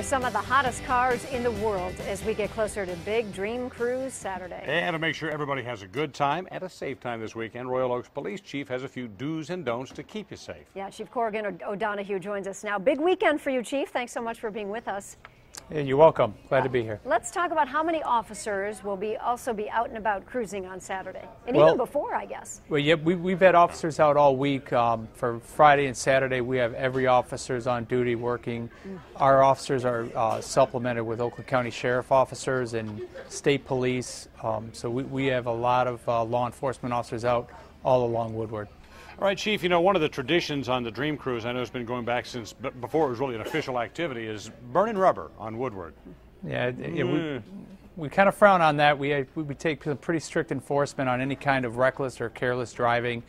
Some of the hottest cars in the world as we get closer to Big Dream Cruise Saturday. And to make sure everybody has a good time and a safe time this weekend, Royal Oaks Police Chief has a few do's and don'ts to keep you safe. Yeah, Chief Corrigan O'Donoghue joins us now. Big weekend for you, Chief. Thanks so much for being with us. Yeah, you're welcome. Glad to be here. Let's talk about how many officers will also be out and about cruising on Saturday, and even before, I guess. Well, yeah, we've had officers out all week. For Friday and Saturday, we have every officers on duty working. Our officers are supplemented with Oakland County Sheriff officers and state police. So we have a lot of law enforcement officers out all along Woodward. All right, Chief, you know, one of the traditions on the Dream Cruise, I know it's been going back since before it was really an official activity, is burning rubber on Woodward. Yeah, we kind of frown on that. We take some pretty strict enforcement on any kind of reckless or careless driving.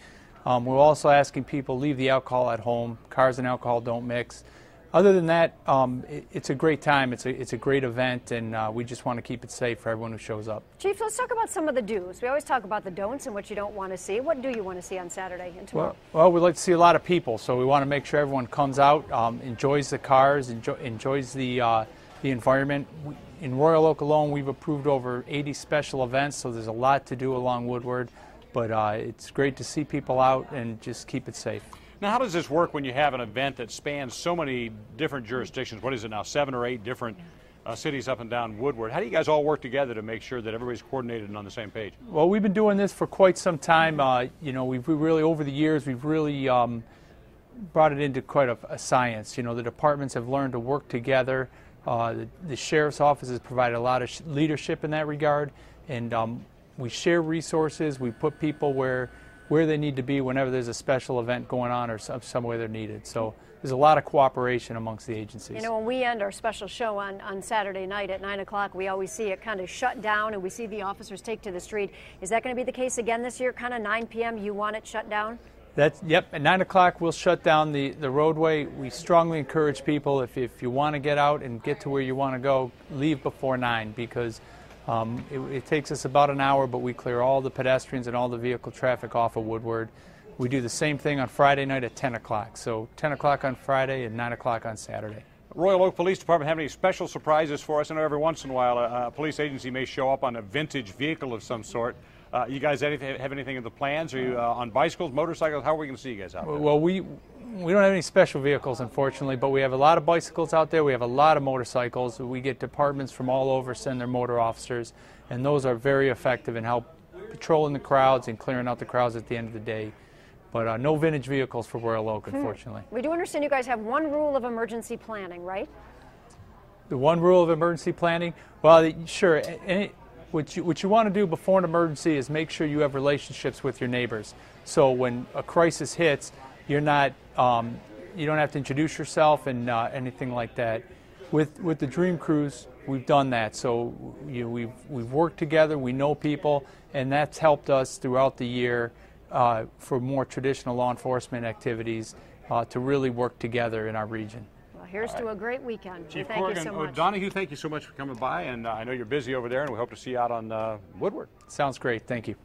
We're also asking people leave the alcohol at home. Cars and alcohol don't mix. Other than that, it's a great time. It's a great event, and we just want to keep it safe for everyone who shows up. Chief, let's talk about some of the do's. We always talk about the don'ts and what you don't want to see. What do you want to see on Saturday and tomorrow? Well, we'd like to see a lot of people, so we want to make sure everyone comes out, enjoys the cars, enjoys the environment. In Royal Oak alone, we've approved over 80 special events, so there's a lot to do along Woodward. But it's great to see people out and just keep it safe. Now, how does this work when you have an event that spans so many different jurisdictions? What is it now, 7 or 8 different cities up and down Woodward? How do you guys all work together to make sure that everybody's coordinated and on the same page? Well, we've been doing this for quite some time. You know, we've really, over the years, we've really brought it into quite a science. You know, the departments have learned to work together. The sheriff's office has provided a lot of leadership in that regard, and we share resources. We put people where they need to be whenever there's a special event going on or some way they're needed. So there's a lot of cooperation amongst the agencies. You know, when we end our special show on Saturday night at 9 o'clock, we always see it kind of shut down and we see the officers take to the street. Is that going to be the case again this year, kind of 9 p.m., you want it shut down? Yep, at 9 o'clock we'll shut down the roadway. We strongly encourage people, if you want to get out and get to where you want to go, leave before 9, because it takes us about an hour, but we clear all the pedestrians and all the vehicle traffic off of Woodward. We do the same thing on Friday night at 10 o'clock. So 10 o'clock on Friday and 9 o'clock on Saturday. Royal Oak Police Department have any special surprises for us? I know every once in a while a police agency may show up on a vintage vehicle of some sort. You guys have anything in the plans? Are you on bicycles, motorcycles? How are we going to see you guys out there? Well, we don't have any special vehicles, unfortunately, but we have a lot of bicycles out there. We have a lot of motorcycles. We get departments from all over send their motor officers, and those are very effective in help patrolling the crowds and clearing out the crowds at the end of the day. But no vintage vehicles for Royal Oak, unfortunately. We do understand you guys have one rule of emergency planning, right? The one rule of emergency planning? Well, sure. What you want to do before an emergency is make sure you have relationships with your neighbors. So when a crisis hits, you're not, you don't have to introduce yourself and anything like that. With the Dream Cruise, we've done that. So we've worked together, we know people, and that's helped us throughout the year for more traditional law enforcement activities to really work together in our region. Well, here's to a great weekend. Chief Thank you so Corrigan much. O'Donoghue, thank you so much for coming by, and I know you're busy over there, and we hope to see you out on Woodward. Sounds great. Thank you.